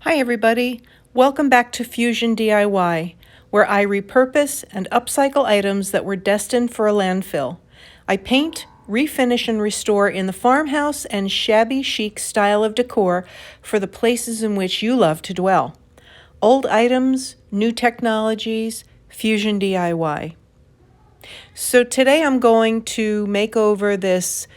Hi everybody, welcome back to FusionDIY, where I repurpose and upcycle items that were destined for a landfill. I paint, refinish, and restore in the farmhouse and shabby chic style of decor for the places in which you love to dwell. Old items, new technologies, FusionDIY. So today I'm going to make over this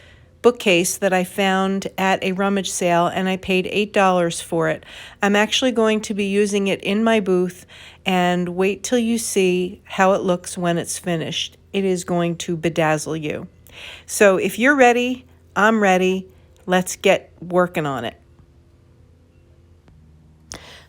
bookcase that I found at a rummage sale, and I paid $8 for it. I'm actually going to be using it in my booth, and wait till you see how it looks when it's finished. It is going to bedazzle you. So if you're ready, I'm ready. Let's get working on it.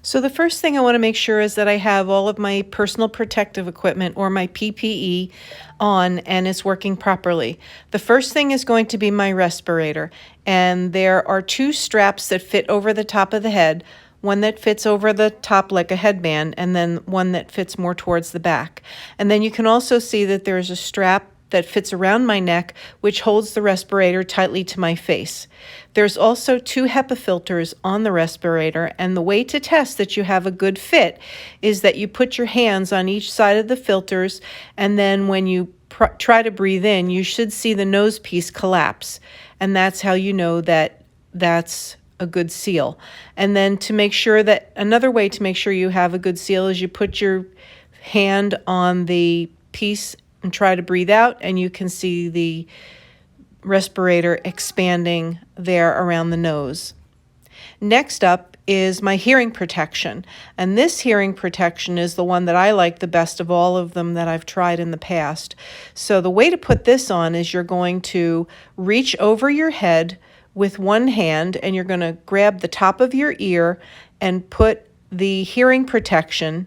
So the first thing I want to make sure is that I have all of my personal protective equipment, or my PPE, on and is working properly. The first thing is going to be my respirator, and there are two straps that fit over the top of the head, one that fits over the top like a headband, and then one that fits more towards the back. And then you can also see that there's a strap that fits around my neck, which holds the respirator tightly to my face. There's also two HEPA filters on the respirator, and the way to test that you have a good fit is that you put your hands on each side of the filters, and then when you try to breathe in, you should see the nose piece collapse, and that's how you know that that's a good seal. And then to make sure that, another way to make sure you have a good seal is you put your hand on the piece and try to breathe out, and you can see the respirator expanding there around the nose. Next up is my hearing protection, and this hearing protection is the one that I like the best of all of them that I've tried in the past. So the way to put this on is you're going to reach over your head with one hand, and you're going to grab the top of your ear and put the hearing protection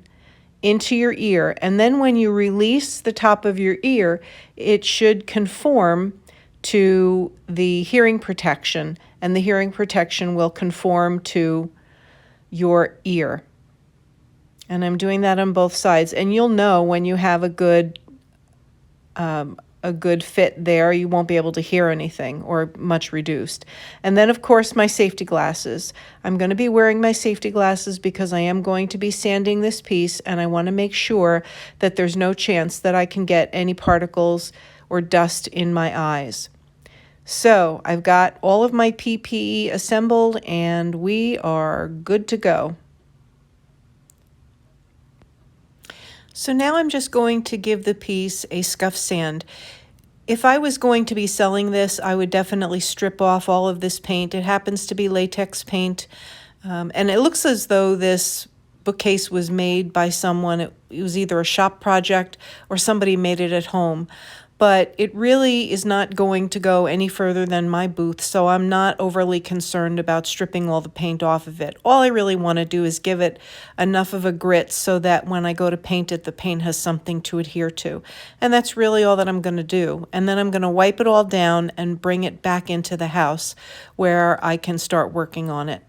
into your ear, and then when you release the top of your ear, it should conform to the hearing protection, and the hearing protection will conform to your ear. And I'm doing that on both sides, and you'll know when you have a good fit there. You won't be able to hear anything, or much reduced. And then, of course, my safety glasses. I'm going to be wearing my safety glasses because I am going to be sanding this piece, and I want to make sure that there's no chance that I can get any particles or dust in my eyes. So I've got all of my PPE assembled, and we are good to go. So now I'm just going to give the piece a scuff sand. If I was going to be selling this, I would definitely strip off all of this paint. It happens to be latex paint, and it looks as though this bookcase was made by someone. It was either a shop project or somebody made it at home. But it really is not going to go any further than my booth, so I'm not overly concerned about stripping all the paint off of it. All I really want to do is give it enough of a grit so that when I go to paint it, the paint has something to adhere to. And that's really all that I'm going to do. And then I'm going to wipe it all down and bring it back into the house where I can start working on it.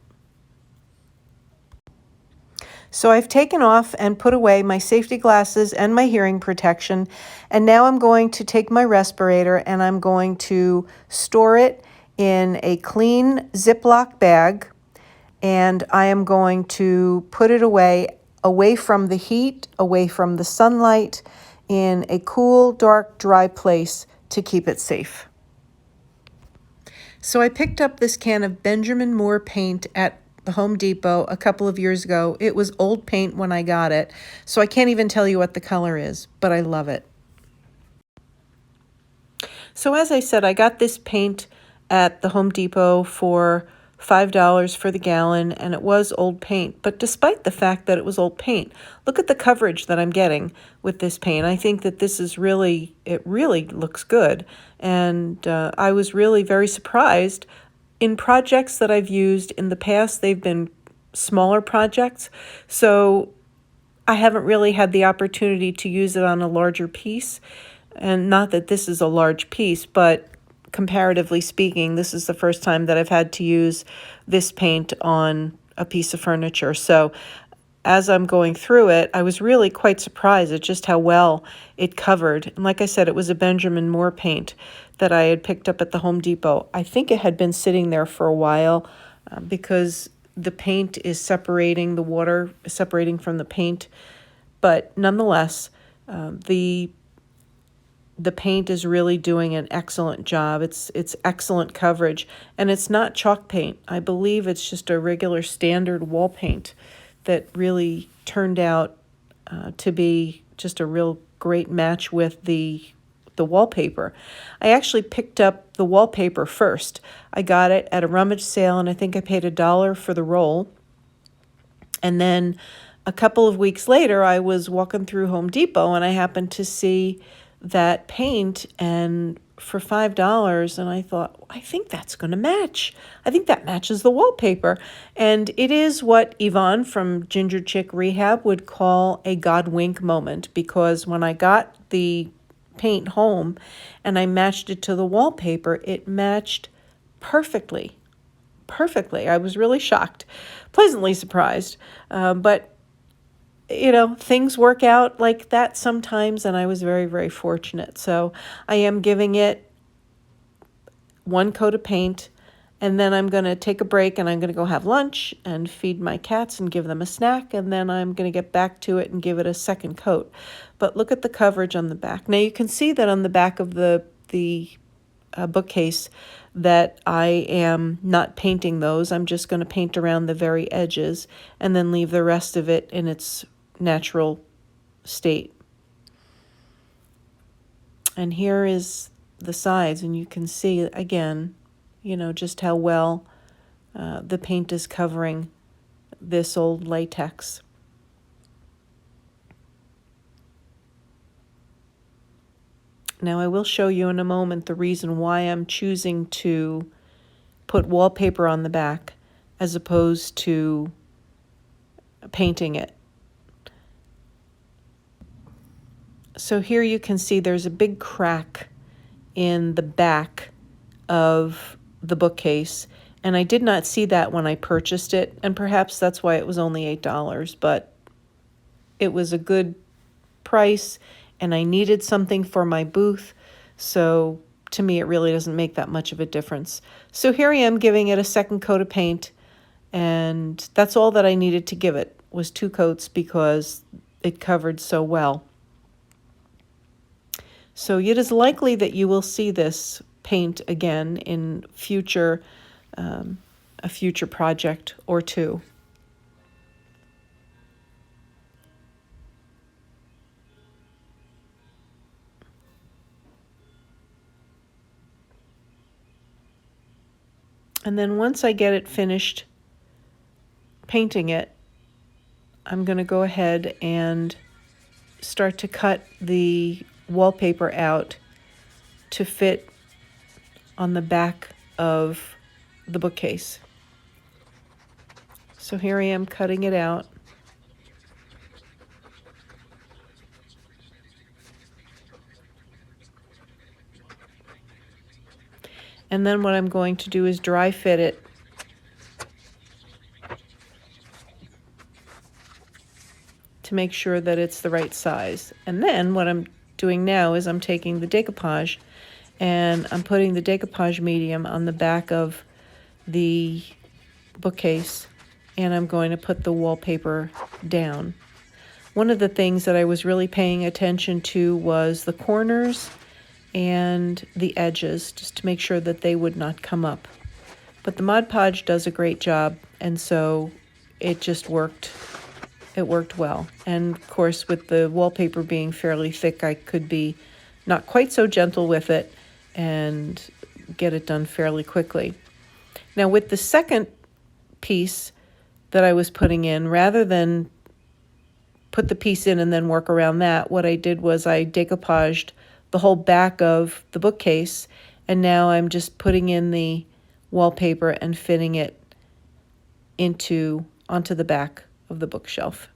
So I've taken off and put away my safety glasses and my hearing protection, and now I'm going to take my respirator and I'm going to store it in a clean Ziploc bag, and I am going to put it away from the heat, away from the sunlight, in a cool, dark, dry place to keep it safe. So I picked up this can of Benjamin Moore paint at the Home Depot a couple of years ago. It was old paint when I got it, so I can't even tell you what the color is, but I love it. So as I said, I got this paint at the Home Depot for $5 for the gallon, and it was old paint. But despite the fact that it was old paint, look at the coverage that I'm getting with this paint. I think that this is it really looks good, and I was really very surprised. In projects that I've used in the past, they've been smaller projects, so I haven't really had the opportunity to use it on a larger piece. And not that this is a large piece, but comparatively speaking, this is the first time that I've had to use this paint on a piece of furniture. So as I'm going through it, I was really quite surprised at just how well it covered. And like I said, it was a Benjamin Moore paint that I had picked up at the Home Depot. I think it had been sitting there for a while because the paint is separating, the water is separating from the paint, but nonetheless, the paint is really doing an excellent job. It's excellent coverage, and it's not chalk paint. I believe it's just a regular standard wall paint that really turned out to be just a real great match with the wallpaper. I actually picked up the wallpaper first. I got it at a rummage sale, and I think I paid $1 for the roll. And then a couple of weeks later, I was walking through Home Depot, and I happened to see that paint and for $5, and I thought, I think that's going to match. I think that matches the wallpaper. And it is what Yvonne from Ginger Chick Rehab would call a God wink moment, because when I got the paint home and I matched it to the wallpaper, it matched perfectly. Perfectly. I was really shocked, pleasantly surprised. But you know, things work out like that sometimes, and I was very, very fortunate. So I am giving it one coat of paint, and then I'm going to take a break, and I'm going to go have lunch and feed my cats and give them a snack, and then I'm going to get back to it and give it a second coat. But look at the coverage on the back. Now you can see that on the back of the bookcase that I am not painting those. I'm just going to paint around the very edges and then leave the rest of it in its natural state. And here is the sides, and you can see again, you know, just how well the paint is covering this old latex. Now I will show you in a moment the reason why I'm choosing to put wallpaper on the back as opposed to painting it. So here you can see there's a big crack in the back of the bookcase, and I did not see that when I purchased it, and perhaps that's why it was only $8, but it was a good price, and I needed something for my booth, so to me it really doesn't make that much of a difference. So here I am giving it a second coat of paint, and that's all that I needed to give it, was 2 coats, because it covered so well. So it is likely that you will see this paint again in a future project or two. And then once I get it finished painting it, I'm going to go ahead and start to cut the wallpaper out to fit on the back of the bookcase. So here I am cutting it out. And then what I'm going to do is dry fit it to make sure that it's the right size. And then what I'm doing now is I'm taking the decoupage and I'm putting the decoupage medium on the back of the bookcase, and I'm going to put the wallpaper down. One of the things that I was really paying attention to was the corners and the edges, just to make sure that they would not come up. But the Mod Podge does a great job, and so it just worked. It worked well. And of course, with the wallpaper being fairly thick, I could be not quite so gentle with it and get it done fairly quickly. Now with the second piece that I was putting in, rather than put the piece in and then work around that, what I did was I decoupaged the whole back of the bookcase, and now I'm just putting in the wallpaper and fitting it onto the back of the bookshelf.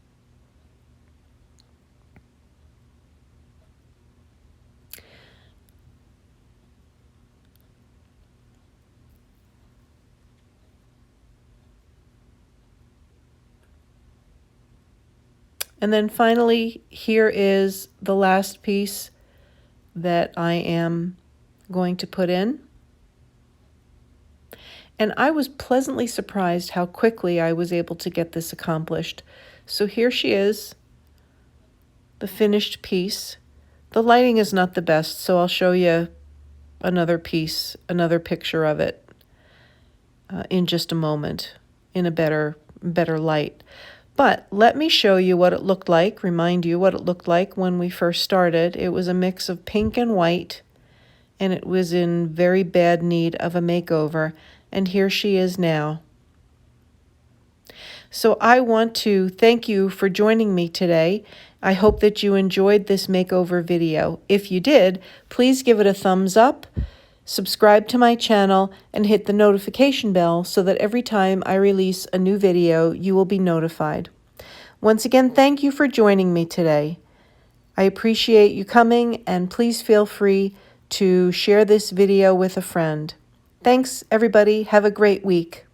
And then finally, here is the last piece that I am going to put in. And I was pleasantly surprised how quickly I was able to get this accomplished. So here she is, the finished piece. The lighting is not the best, so I'll show you another piece, another picture of it in just a moment in a better light. But let me show you what it looked like, remind you what it looked like when we first started. It was a mix of pink and white, and it was in very bad need of a makeover. And here she is now. So I want to thank you for joining me today. I hope that you enjoyed this makeover video. If you did, please give it a thumbs up, subscribe to my channel, and hit the notification bell so that every time I release a new video, you will be notified. Once again, thank you for joining me today. I appreciate you coming, and please feel free to share this video with a friend. Thanks, everybody. Have a great week.